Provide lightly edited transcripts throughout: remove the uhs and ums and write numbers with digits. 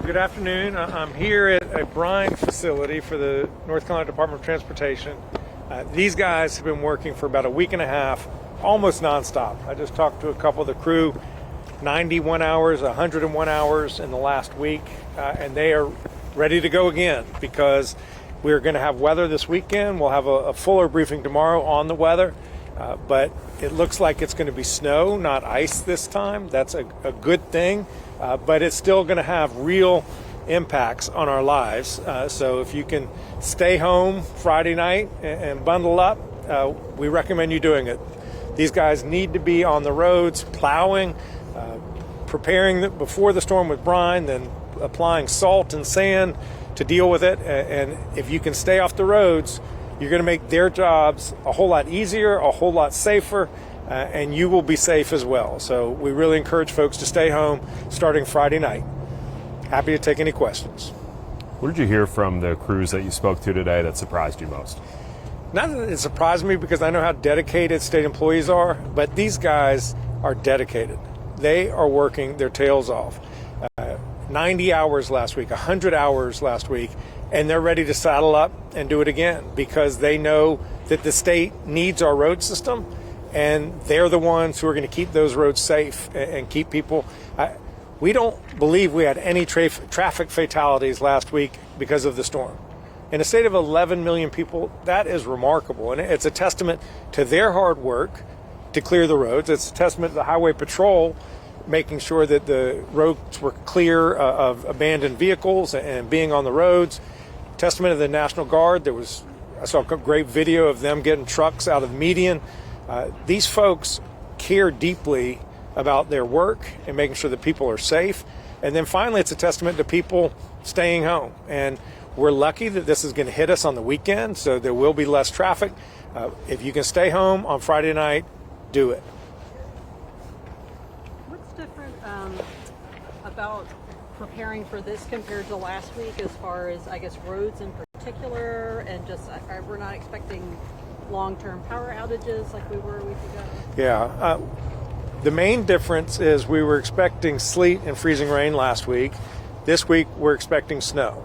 Good afternoon. I'm here at a brine facility for the North Carolina Department of Transportation. These guys have been working for about a week and a half, almost nonstop. I just talked to a couple of the crew, 91 hours, 101 hours in the last week, and they are ready to go again because we're going to have weather this weekend. We'll have a fuller briefing tomorrow on the weather, but it looks like it's going to be snow, not ice this time. That's a good thing. But it's still going to have real impacts on our lives. So if you can stay home Friday night and bundle up, we recommend you doing it. These guys need to be on the roads, plowing, preparing before the storm with brine, then applying salt and sand to deal with it. And if you can stay off the roads, you're going to make their jobs a whole lot easier, a whole lot safer. And you will be safe as well. So we really encourage folks to stay home starting Friday night. Happy to take any questions. What did you hear from the crews that you spoke to today that surprised you most? Not that it surprised me because I know how dedicated state employees are, but these guys are dedicated. They are working their tails off. 90 hours last week, 100 hours last week, and they're ready to saddle up and do it again because they know that the state needs our road system. And they're the ones who are going to keep those roads safe and keep people. We don't believe we had any traffic fatalities last week because of the storm. In a state of 11 million people, that is remarkable. And it's a testament to their hard work to clear the roads. It's a testament to the Highway Patrol making sure that the roads were clear of abandoned vehicles and being on the roads. Testament to the National Guard. I saw a great video of them getting trucks out of the median. These folks care deeply about their work and making sure that people are safe. And then finally, it's a testament to people staying home. And we're lucky that this is going to hit us on the weekend, so there will be less traffic. If you can stay home on Friday night, do it. What's different about preparing for this compared to last week as far as, I guess, roads in particular, and just we're not expecting long-term power outages like we were a week ago? Yeah. The main difference is we were expecting sleet and freezing rain last week. This week, we're expecting snow.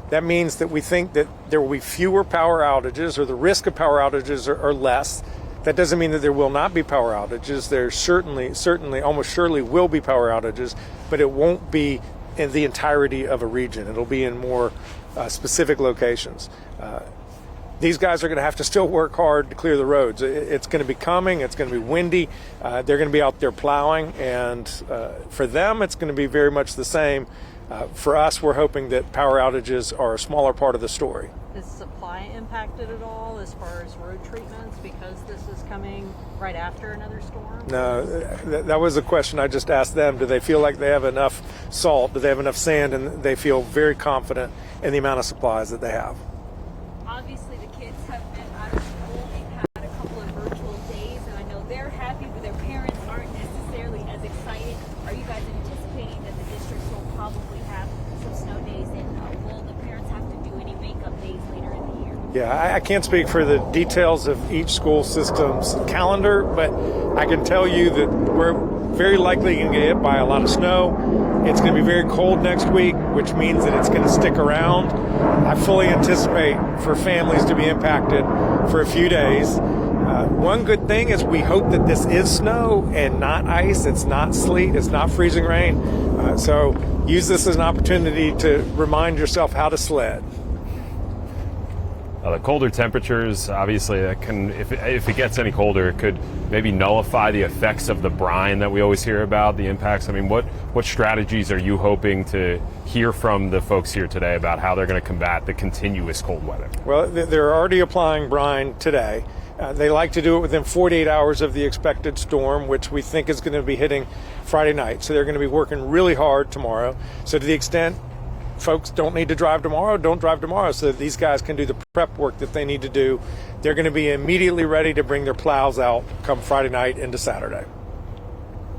That means that we think that there will be fewer power outages, or the risk of power outages are less. That doesn't mean that there will not be power outages. There certainly, almost surely will be power outages, but it won't be in the entirety of a region. It'll be in more specific locations. These guys are going to have to still work hard to clear the roads. It's going to be coming. It's going to be windy. They're going to be out there plowing. And for them, it's going to be very much the same. For us, we're hoping that power outages are a smaller part of the story. Is supply impacted at all as far as road treatments because this is coming right after another storm? No, that was a question I just asked them. Do they feel like they have enough salt? Do they have enough sand? And they feel very confident in the amount of supplies that they have. Obviously, the kids have been out of school. They've had a couple of virtual days, and I know they're happy, but their parents aren't necessarily as excited. Are you guys anticipating that the districts will probably have some snow days, and will the parents have to do any makeup days later in the year? Yeah, I can't speak for the details of each school system's calendar, but I can tell you that we're very likely going to get hit by a lot of snow. It's going to be very cold next week, which means that it's going to stick around. I fully anticipate for families to be impacted for a few days. One good thing is we hope that this is snow and not ice. It's not sleet. It's not freezing rain. So use this as an opportunity to remind yourself how to sled. The colder temperatures, obviously, that can, if it gets any colder, it could maybe nullify the effects of the brine that we always hear about, the impacts. I mean, what strategies are you hoping to hear from the folks here today about how they're going to combat the continuous cold weather? Well, they're already applying brine today. They like to do it within 48 hours of the expected storm, which we think is going to be hitting Friday night. So they're going to be working really hard tomorrow. So to the extent folks don't need to drive tomorrow, don't drive tomorrow, so that these guys can do the prep work that they need to do. They're going to be immediately ready to bring their plows out come Friday night into Saturday.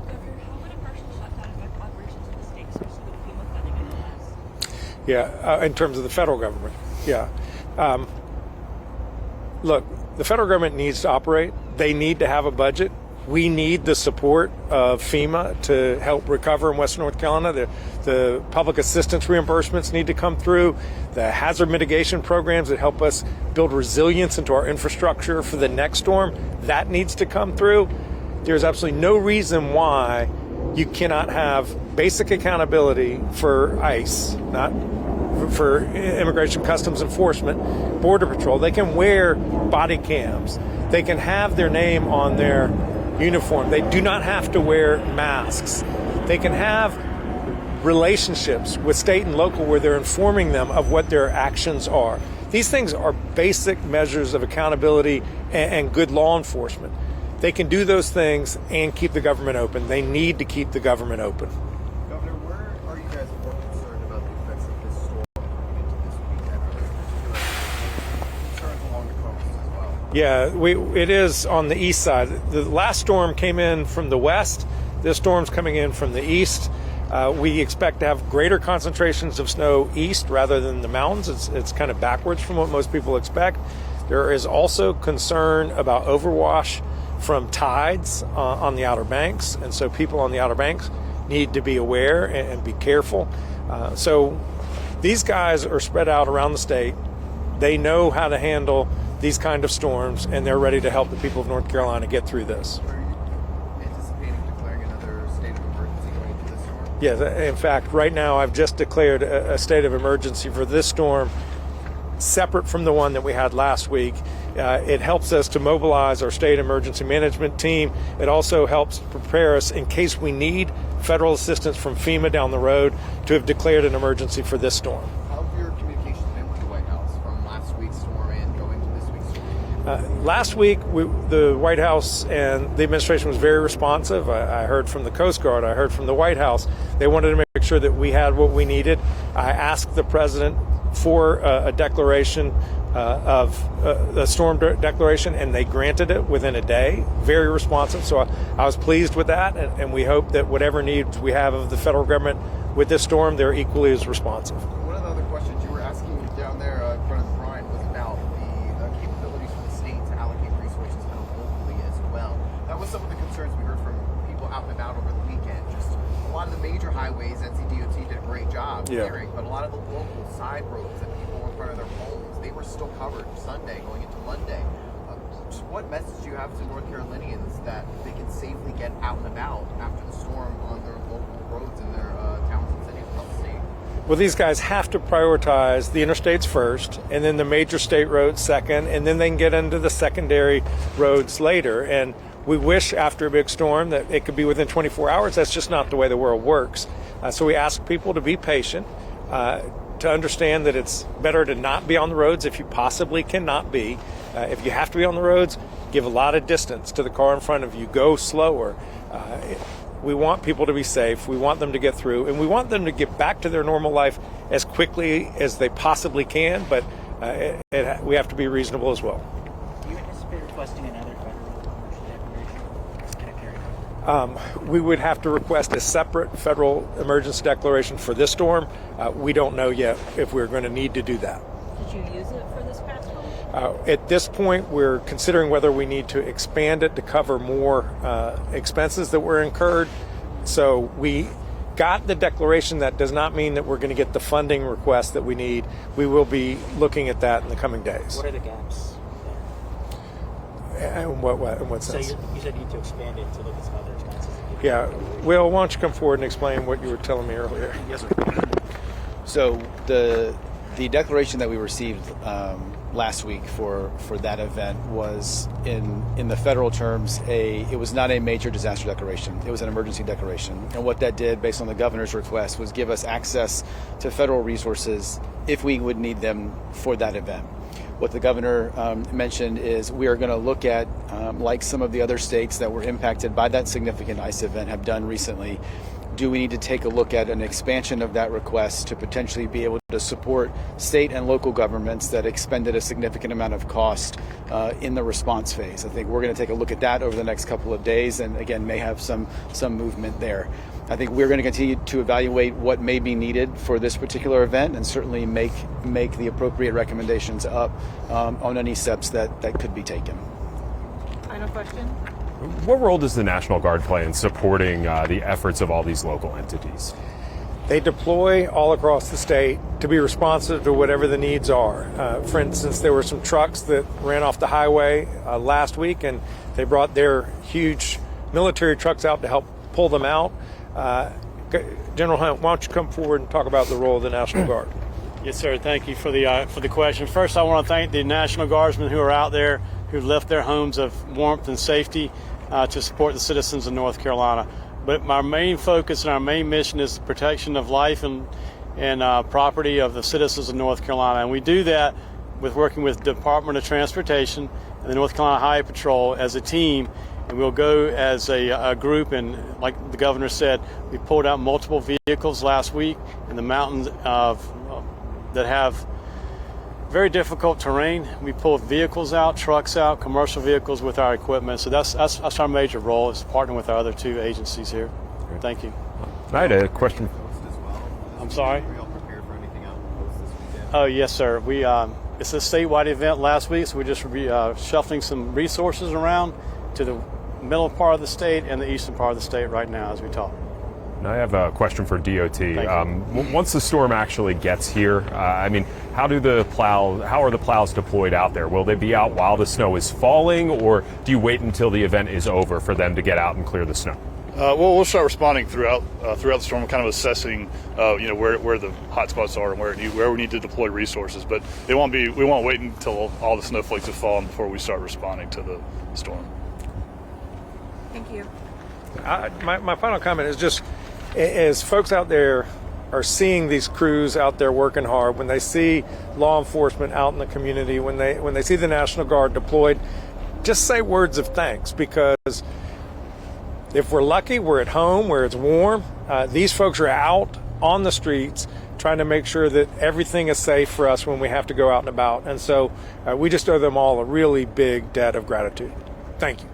Governor, how would a partial shutdown affect operations in the state, especially with FEMA funding in the past? Yeah, in terms of the federal government. Yeah. Look, the federal government needs to operate. They need to have a budget. We need the support of FEMA to help recover in Western North Carolina. The public assistance reimbursements need to come through. The hazard mitigation programs that help us build resilience into our infrastructure for the next storm, that needs to come through. There's absolutely no reason why you cannot have basic accountability for ICE, not for Immigration Customs Enforcement, Border Patrol. They can wear body cams. They can have their name on their uniform. They do not have to wear masks. They can have relationships with state and local where they're informing them of what their actions are. These things are basic measures of accountability and good law enforcement. They can do those things and keep the government open. They need to keep the government open. Governor, where are you guys more concerned about the effects of this storm coming into this weekend? Are there particular concerns along the coast as well? Yeah, it is on the east side. The last storm came in from the west. This storm's coming in from the east. We expect to have greater concentrations of snow east rather than the mountains. It's kind of backwards from what most people expect. There is also concern about overwash from tides on the Outer Banks, and so people on the Outer Banks need to be aware and be careful. So these guys are spread out around the state. They know how to handle these kind of storms, and they're ready to help the people of North Carolina get through this. Are you anticipating declaring another state of emergency going into this storm? Yes, in fact, right now I've just declared a state of emergency for this storm, separate from the one that we had last week. It helps us to mobilize our state emergency management team. It also helps prepare us in case we need federal assistance from FEMA down the road to have declared an emergency for this storm. How have your communications been with the White House from last week's storm and going to this week's storm? Last week, the White House and the administration was very responsive. I heard from the Coast Guard. I heard from the White House. They wanted to make sure that we had what we needed. I asked the president for a declaration of a storm declaration, and they granted it within a day. Very responsive. So I was pleased with that, and we hope that whatever needs we have of the federal government with this storm, they're equally as responsive. One of the other questions you were asking down there in front of the Brian was about the capabilities for the state to allocate resources kind of locally as well. That was some of the concerns we heard from people out and about over the weekend. Just a lot of the major highways, NCDOT did a great job clearing, but a lot of the local side roads that people were in front of their homes, they were still covered Sunday going into Monday. What message do you have to North Carolinians that they can safely get out and about after the storm on their local roads in their towns and cities across the state? Well, these guys have to prioritize the interstates first, and then the major state roads second, and then they can get into the secondary roads later. And we wish after a big storm that it could be within 24 hours. That's just not the way the world works. So we ask people to be patient, to understand that it's better to not be on the roads if you possibly cannot be. If you have to be on the roads, give a lot of distance to the car in front of you. Go slower. We want people to be safe. We want them to get through, and we want them to get back to their normal life as quickly as they possibly can, but we have to be reasonable as well. Do you anticipate requesting another federal emergency declaration? Can it carry on? We would have to request a separate federal emergency declaration for this storm. We don't know yet if we're going to need to do that. Did you use it for this past one? At this point, we're considering whether we need to expand it to cover more expenses that were incurred. So we got the declaration. That does not mean that we're going to get the funding request that we need. We will be looking at that in the coming days. What are the gaps there? In what sense? So you said you need to expand it to look at some other expenses. Yeah. Will, why don't you come forward and explain what you were telling me earlier? Yes, sir. So the declaration that we received last week for that event was in the federal terms it was not a major disaster declaration. It was an emergency declaration. And what that did, based on the governor's request, was give us access to federal resources if we would need them for that event. What the governor mentioned is we are going to look at, like some of the other states that were impacted by that significant ice event have done recently, do we need to take a look at an expansion of that request to potentially be able to support state and local governments that expended a significant amount of cost in the response phase? I think we're going to take a look at that over the next couple of days, and again, may have some movement there. I think we're going to continue to evaluate what may be needed for this particular event, and certainly make the appropriate recommendations up on any steps that could be taken. Final question. What role does the National Guard play in supporting the efforts of all these local entities? They deploy all across the state to be responsive to whatever the needs are. For instance, there were some trucks that ran off the highway last week, and they brought their huge military trucks out to help pull them out. General Hunt, why don't you come forward and talk about the role of the National Guard? Yes, sir. Thank you for the question. First, I want to thank the National Guardsmen who are out there, who left their homes of warmth and safety to support the citizens of North Carolina. But my main focus and our main mission is the protection of life and property of the citizens of North Carolina. And we do that with working with the Department of Transportation and the North Carolina Highway Patrol as a team. And we'll go as a group, and like the governor said, we pulled out multiple vehicles last week in the mountains that have very difficult terrain. We pulled vehicles out, trucks out, commercial vehicles with our equipment. So that's our major role, is partnering with our other two agencies here. Thank you. I had a question. I'm sorry? Are y'all prepared for anything out post this weekend? Oh, yes, sir. It's a statewide event last week, so we're just shuffling some resources around to the middle part of the state and the eastern part of the state right now as we talk. I have a question for DOT. Once the storm actually gets here, how are the plows deployed out there? Will they be out while the snow is falling, or do you wait until the event is over for them to get out and clear the snow? We'll start responding throughout the storm, kind of assessing, where the hot spots are and where we need to deploy resources. But we won't wait until all the snowflakes have fallen before we start responding to the storm. Thank you. My final comment is just, as folks out there are seeing these crews out there working hard, when they see law enforcement out in the community, when they see the National Guard deployed, just say words of thanks, because if we're lucky, we're at home where it's warm. These folks are out on the streets trying to make sure that everything is safe for us when we have to go out and about. And so we just owe them all a really big debt of gratitude. Thank you.